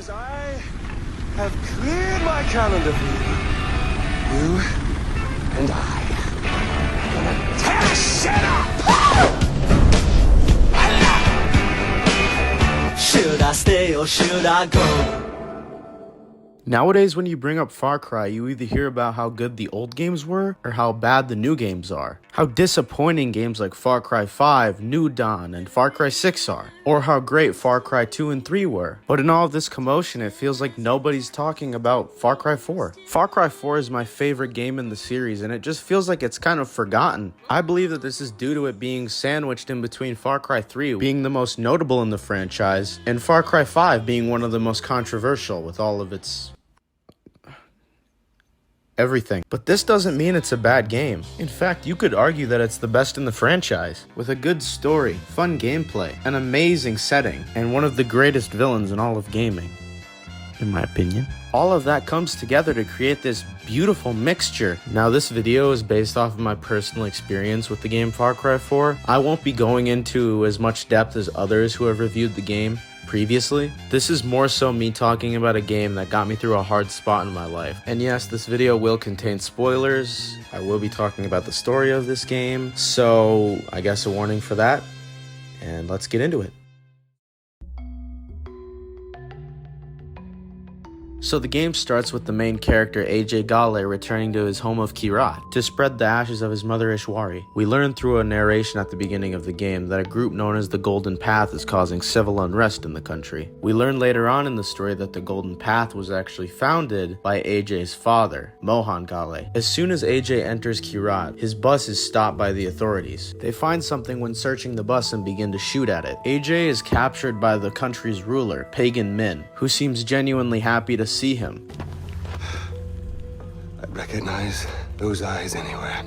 As I have cleared my calendar for you, you and I are gonna tear shit up! Should I stay or should I go? Nowadays, when you bring up Far Cry, you either hear about how good the old games were, or how bad the new games are. How disappointing games like Far Cry 5, New Dawn, and Far Cry 6 are. Or how great Far Cry 2 and 3 were. But in all of this commotion, it feels like nobody's talking about Far Cry 4. Far Cry 4 is my favorite game in the series, and it just feels like it's kind of forgotten. I believe that this is due to it being sandwiched in between Far Cry 3 being the most notable in the franchise, and Far Cry 5 being one of the most controversial with all of its everything. But this doesn't mean it's a bad game. In fact, you could argue that it's the best in the franchise, with a good story, fun gameplay, an amazing setting, and one of the greatest villains in all of gaming, in my opinion. All of that comes together to create this beautiful mixture. Now, this video is based off of my personal experience with the game Far Cry 4. I won't be going into as much depth as others who have reviewed the game previously. This is more so me talking about a game that got me through a hard spot in my life. And yes, this video will contain spoilers. I will be talking about the story of this game, so I guess a warning for that, and let's get into it. So the game starts with the main character AJ Gale returning to his home of Kyrat to spread the ashes of his mother Ishwari. We learn through a narration at the beginning of the game that a group known as the Golden Path is causing civil unrest in the country. We learn later on in the story that the Golden Path was actually founded by AJ's father, Mohan Gale. As soon as AJ enters Kyrat, his bus is stopped by the authorities. They find something when searching the bus and begin to shoot at it. AJ is captured by the country's ruler, Pagan Min, who seems genuinely happy to see him. I recognize those eyes anywhere.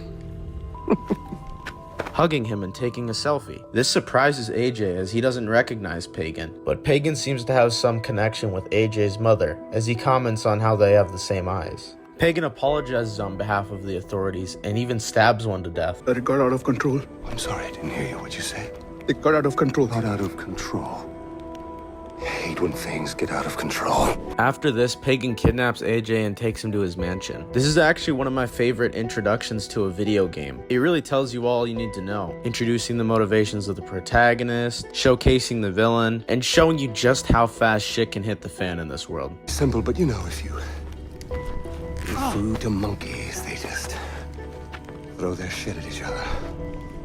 Hugging him and taking a selfie. This surprises AJ as he doesn't recognize Pagan, but Pagan seems to have some connection with AJ's mother as he comments on how they have the same eyes. Pagan apologizes on behalf of the authorities and even stabs one to death. But it got out of control. I'm sorry, I didn't hear you. What'd you say? It got out of control. Got out of control. I hate when things get out of control. After this, Pagan kidnaps AJ and takes him to his mansion. This is actually one of my favorite introductions to a video game. It really tells you all you need to know, introducing the motivations of the protagonist, showcasing the villain, and showing you just how fast shit can hit the fan in this world. Simple, but you know, if you give food to monkeys, they just throw their shit at each other.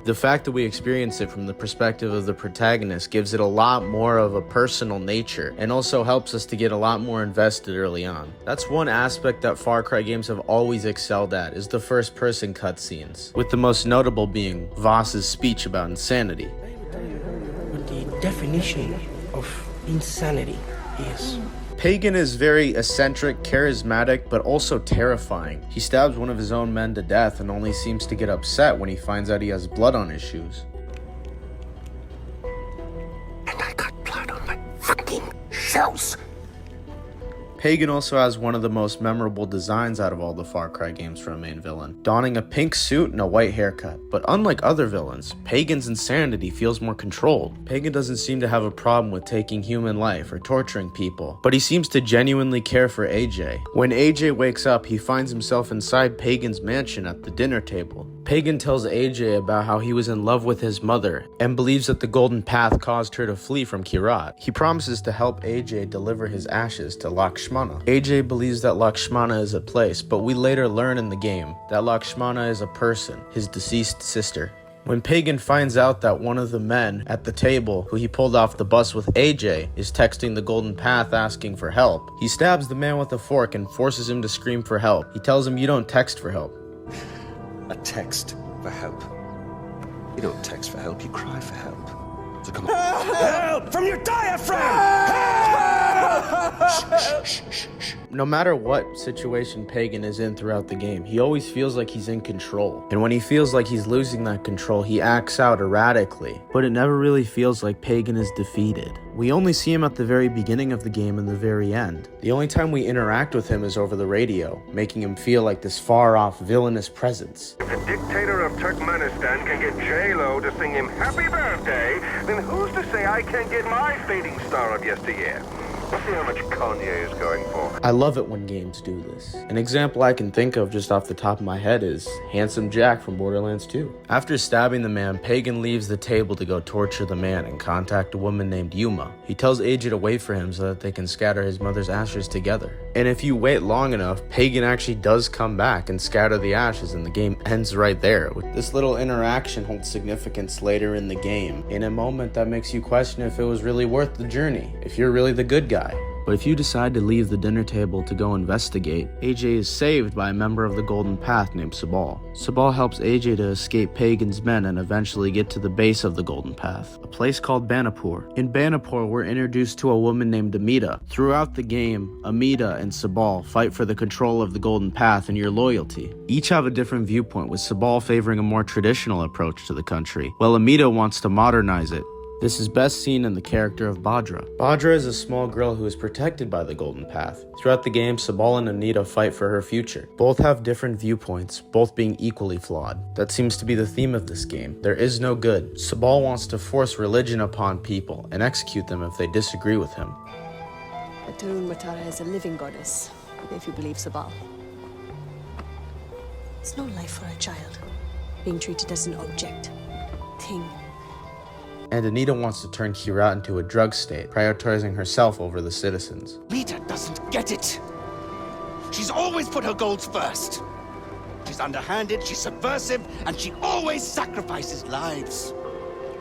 The fact that we experience it from the perspective of the protagonist gives it a lot more of a personal nature, and also helps us to get a lot more invested early on. That's one aspect that Far Cry games have always excelled at, is the first person cutscenes, with the most notable being Voss's speech about insanity. What the definition of insanity is. Pagan is very eccentric, charismatic, but also terrifying. He stabs one of his own men to death and only seems to get upset when he finds out he has blood on his shoes. And I got blood on my fucking shoes. Pagan also has one of the most memorable designs out of all the Far Cry games for a main villain, donning a pink suit and a white haircut. But unlike other villains, Pagan's insanity feels more controlled. Pagan doesn't seem to have a problem with taking human life or torturing people, but he seems to genuinely care for AJ. When AJ wakes up, he finds himself inside Pagan's mansion at the dinner table. Pagan tells AJ about how he was in love with his mother and believes that the Golden Path caused her to flee from Kyrat. He promises to help AJ deliver his ashes to Lakshmana. AJ believes that Lakshmana is a place, but we later learn in the game that Lakshmana is a person, his deceased sister. When Pagan finds out that one of the men at the table who he pulled off the bus with AJ is texting the Golden Path asking for help, he stabs the man with a fork and forces him to scream for help. He tells him, "You don't text for help." A text for help. You don't text for help, you cry for help. So come on. Help from your diaphragm! Help! Shh, shh, shh, shh. No matter what situation Pagan is in throughout the game, he always feels like he's in control. And when he feels like he's losing that control, he acts out erratically. But it never really feels like Pagan is defeated. We only see him at the very beginning of the game and the very end. The only time we interact with him is over the radio, making him feel like this far-off villainous presence. If the dictator of Turkmenistan can get J-Lo to sing him happy birthday, then who's to say I can't get my fading star of yesteryear? Let's see how much Kanye is going for. I love it when games do this. An example I can think of just off the top of my head is Handsome Jack from Borderlands 2. After stabbing the man, Pagan leaves the table to go torture the man and contact a woman named Yuma. He tells AJ to wait for him so that they can scatter his mother's ashes together. And if you wait long enough, Pagan actually does come back and scatter the ashes, and the game ends right there. This little interaction holds significance later in the game, in a moment that makes you question if it was really worth the journey, if you're really the good guy. But if you decide to leave the dinner table to go investigate, AJ is saved by a member of the Golden Path named Sabal. Sabal helps AJ to escape Pagan's men and eventually get to the base of the Golden Path, a place called Banapur. In Banapur, we're introduced to a woman named Amita. Throughout the game, Amita and Sabal fight for the control of the Golden Path and your loyalty. Each have a different viewpoint, with Sabal favoring a more traditional approach to the country, while Amita wants to modernize it. This is best seen in the character of Badra. Badra is a small girl who is protected by the Golden Path. Throughout the game, Sabal and Anita fight for her future. Both have different viewpoints, both being equally flawed. That seems to be the theme of this game. There is no good. Sabal wants to force religion upon people and execute them if they disagree with him. The Tarun Matara is a living goddess, if you believe Sabal. It's no life for a child, being treated as an object, thing. And Anita wants to turn Kirat into a drug state, prioritizing herself over the citizens. Rita doesn't get it. She's always put her goals first. She's underhanded, she's subversive, and she always sacrifices lives.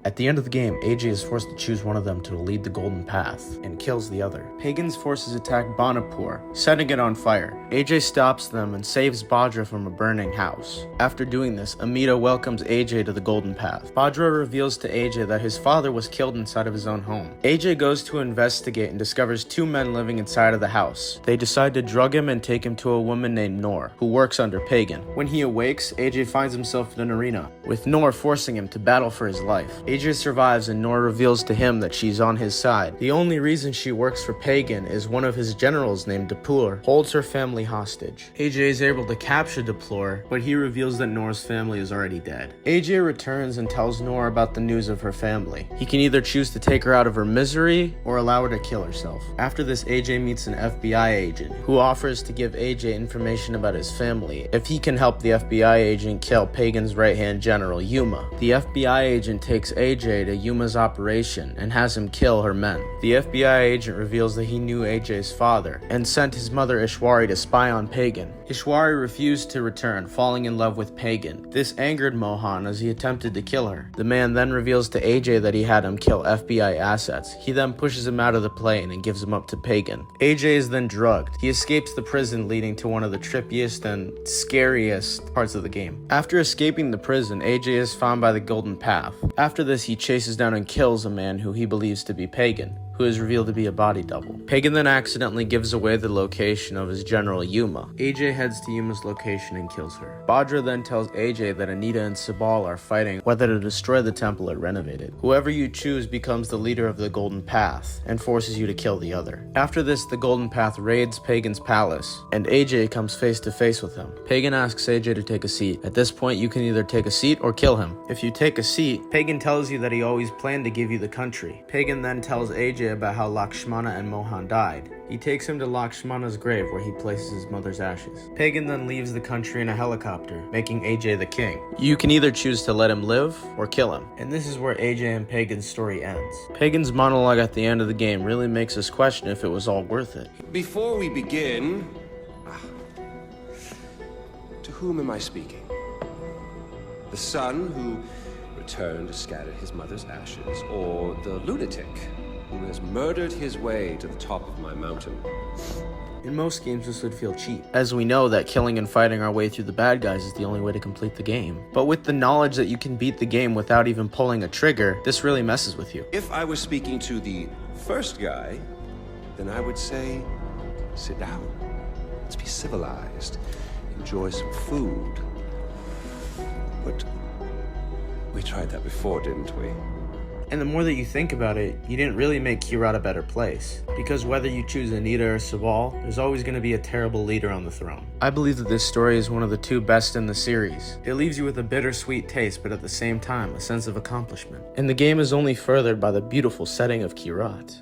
At the end of the game, AJ is forced to choose one of them to lead the Golden Path, and kills the other. Pagan's forces attack Banapur, setting it on fire. AJ stops them and saves Badra from a burning house. After doing this, Amita welcomes AJ to the Golden Path. Badra reveals to AJ that his father was killed inside of his own home. AJ goes to investigate and discovers two men living inside of the house. They decide to drug him and take him to a woman named Noor, who works under Pagan. When he awakes, AJ finds himself in an arena, with Noor forcing him to battle for his life. AJ survives and Noor reveals to him that she's on his side. The only reason she works for Pagan is one of his generals named Dapur holds her family hostage. AJ is able to capture Dapur, but he reveals that Noor's family is already dead. AJ returns and tells Noor about the news of her family. He can either choose to take her out of her misery or allow her to kill herself. After this, AJ meets an FBI agent who offers to give AJ information about his family if he can help the FBI agent kill Pagan's right-hand general, Yuma. The FBI agent takes AJ to Yuma's operation and has him kill her men. The FBI agent reveals that he knew AJ's father and sent his mother Ishwari to spy on Pagan. Ishwari refused to return, falling in love with Pagan. This angered Mohan as he attempted to kill her. The man then reveals to AJ that he had him kill FBI assets. He then pushes him out of the plane and gives him up to Pagan. AJ is then drugged. He escapes the prison, leading to one of the trippiest and scariest parts of the game. After escaping the prison, AJ is found by the Golden Path. After this, he chases down and kills a man who he believes to be Pagan, who is revealed to be a body double. Pagan then accidentally gives away the location of his general Yuma. AJ heads to Yuma's location and kills her. Badra then tells AJ that Anita and Sabal are fighting whether to destroy the temple or renovate it. Whoever you choose becomes the leader of the Golden Path and forces you to kill the other. After this, the Golden Path raids Pagan's palace, and AJ comes face to face with him. Pagan asks AJ to take a seat. At this point, you can either take a seat or kill him. If you take a seat, Pagan tells you that he always planned to give you the country. Pagan then tells AJ about how Lakshmana and Mohan died. He takes him to Lakshmana's grave where he places his mother's ashes. Pagan then leaves the country in a helicopter, making AJ the king. You can either choose to let him live or kill him. And this is where AJ and Pagan's story ends. Pagan's monologue at the end of the game really makes us question if it was all worth it. Before we begin, to whom am I speaking? The son who returned to scatter his mother's ashes, or the lunatic who has murdered his way to the top of my mountain? In most games, this would feel cheap, as we know that killing and fighting our way through the bad guys is the only way to complete the game. But with the knowledge that you can beat the game without even pulling a trigger, this really messes with you. If I was speaking to the first guy, then I would say, sit down. Let's be civilized. Enjoy some food. But we tried that before, didn't we? And the more that you think about it, you didn't really make Kirat a better place. Because whether you choose Anita or Sabal, there's always going to be a terrible leader on the throne. I believe that this story is one of the two best in the series. It leaves you with a bittersweet taste, but at the same time, a sense of accomplishment. And the game is only furthered by the beautiful setting of Kirat.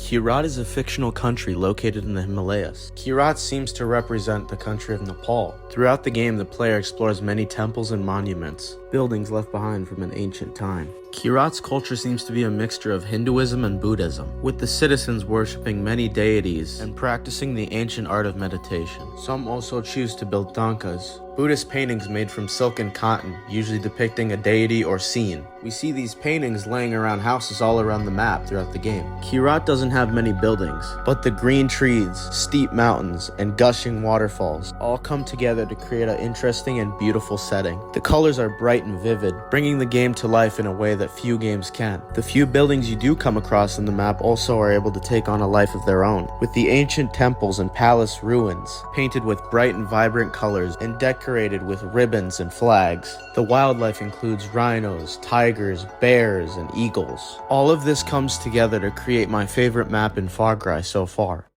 Kyrat is a fictional country located in the Himalayas. Kyrat seems to represent the country of Nepal. Throughout the game, the player explores many temples and monuments, buildings left behind from an ancient time. Kyrat's culture seems to be a mixture of Hinduism and Buddhism, with the citizens worshipping many deities and practicing the ancient art of meditation. Some also choose to build tankas, Buddhist paintings made from silk and cotton, usually depicting a deity or scene. We see these paintings laying around houses all around the map throughout the game. Kyrat doesn't have many buildings, but the green trees, steep mountains, and gushing waterfalls all come together to create an interesting and beautiful setting. The colors are bright and vivid, bringing the game to life in a way that few games can. The few buildings you do come across in the map also are able to take on a life of their own, with the ancient temples and palace ruins painted with bright and vibrant colors and decorated with ribbons and flags. The wildlife includes rhinos, tigers, bears, and eagles. All of this comes together to create my favorite map in Farcry so far.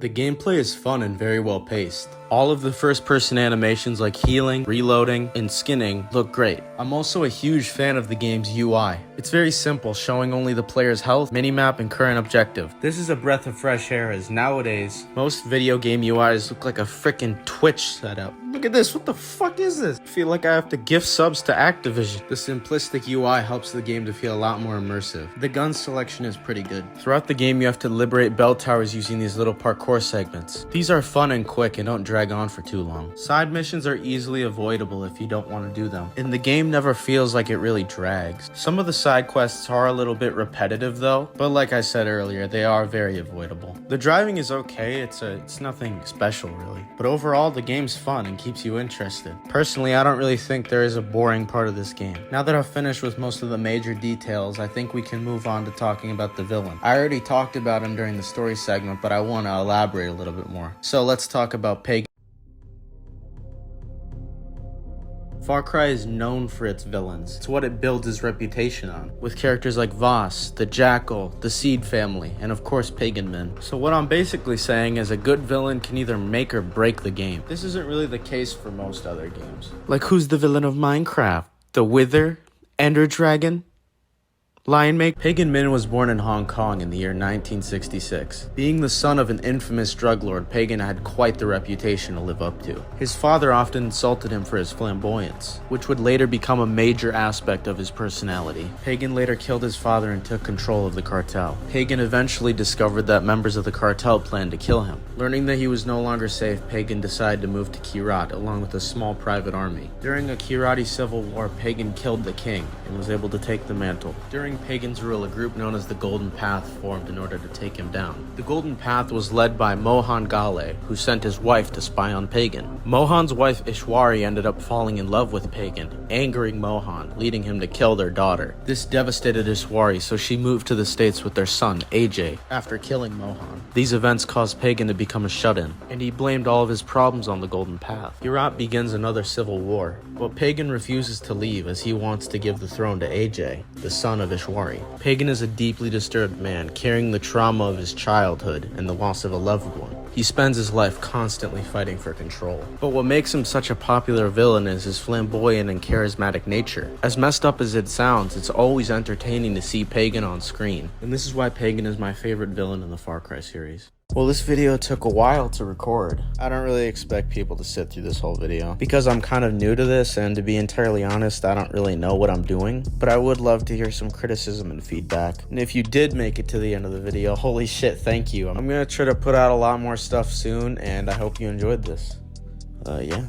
The gameplay is fun and very well paced. All of the first-person animations like healing, reloading, and skinning look great. I'm also a huge fan of the game's UI. It's very simple, showing only the player's health, minimap, and current objective. This is a breath of fresh air, as nowadays, most video game UIs look like a frickin' Twitch setup. Look at this, what the fuck is this? I feel like I have to gift subs to Activision. The simplistic UI helps the game to feel a lot more immersive. The gun selection is pretty good. Throughout the game, you have to liberate bell towers using these little parkour segments. These are fun and quick and don't drag on for too long. Side missions are easily avoidable if you don't want to do them, and the game never feels like it really drags. Some of the side quests are a little bit repetitive though, but like I said earlier, they are very avoidable. The driving is okay, it's nothing special really, but overall the game's fun and keeps you interested. Personally, I don't really think there is a boring part of this game. Now that I've finished with most of the major details, I think we can move on to talking about the villain. I already talked about him during the story segment, but I want to elaborate a little bit more. So let's talk about Pagan. Farcry is known for its villains. It's what it builds its reputation on, with characters like Voss, the Jackal, the Seed family, and of course Pagan Men. So what I'm basically saying is a good villain can either make or break the game. This isn't really the case for most other games. Like, who's the villain of Minecraft? The Wither? Ender Dragon? Lion Maker? Pagan Min was born in Hong Kong in the year 1966. Being the son of an infamous drug lord, Pagan had quite the reputation to live up to. His father often insulted him for his flamboyance, which would later become a major aspect of his personality. Pagan later killed his father and took control of the cartel. Pagan eventually discovered that members of the cartel planned to kill him. Learning that he was no longer safe, Pagan decided to move to Kyrat along with a small private army. During a Kirati civil war, Pagan killed the king and was able to take the mantle. During Pagan's rule, a group known as the Golden Path formed in order to take him down. The Golden Path was led by Mohan Ghale, who sent his wife to spy on Pagan. Mohan's wife Ishwari ended up falling in love with Pagan, angering Mohan, leading him to kill their daughter. This devastated Ishwari, so she moved to the States with their son, AJ, after killing Mohan. These events caused Pagan to become a shut-in, and he blamed all of his problems on the Golden Path. Kyrat begins another civil war, but Pagan refuses to leave as he wants to give the throne to AJ, the son of Ishwari. Pagan is a deeply disturbed man, carrying the trauma of his childhood and the loss of a loved one. He spends his life constantly fighting for control. But what makes him such a popular villain is his flamboyant and charismatic nature. As messed up as it sounds, it's always entertaining to see Pagan on screen, and this is why Pagan is my favorite villain in the Far Cry series. Well, this video took a while to record. I don't really expect people to sit through this whole video because I'm kind of new to this, and to be entirely honest, I don't really know what I'm doing, but I would love to hear some criticism and feedback. And if you did make it to the end of the video, holy shit, thank you. I'm gonna try to put out a lot more stuff soon, and I hope you enjoyed this. Yeah.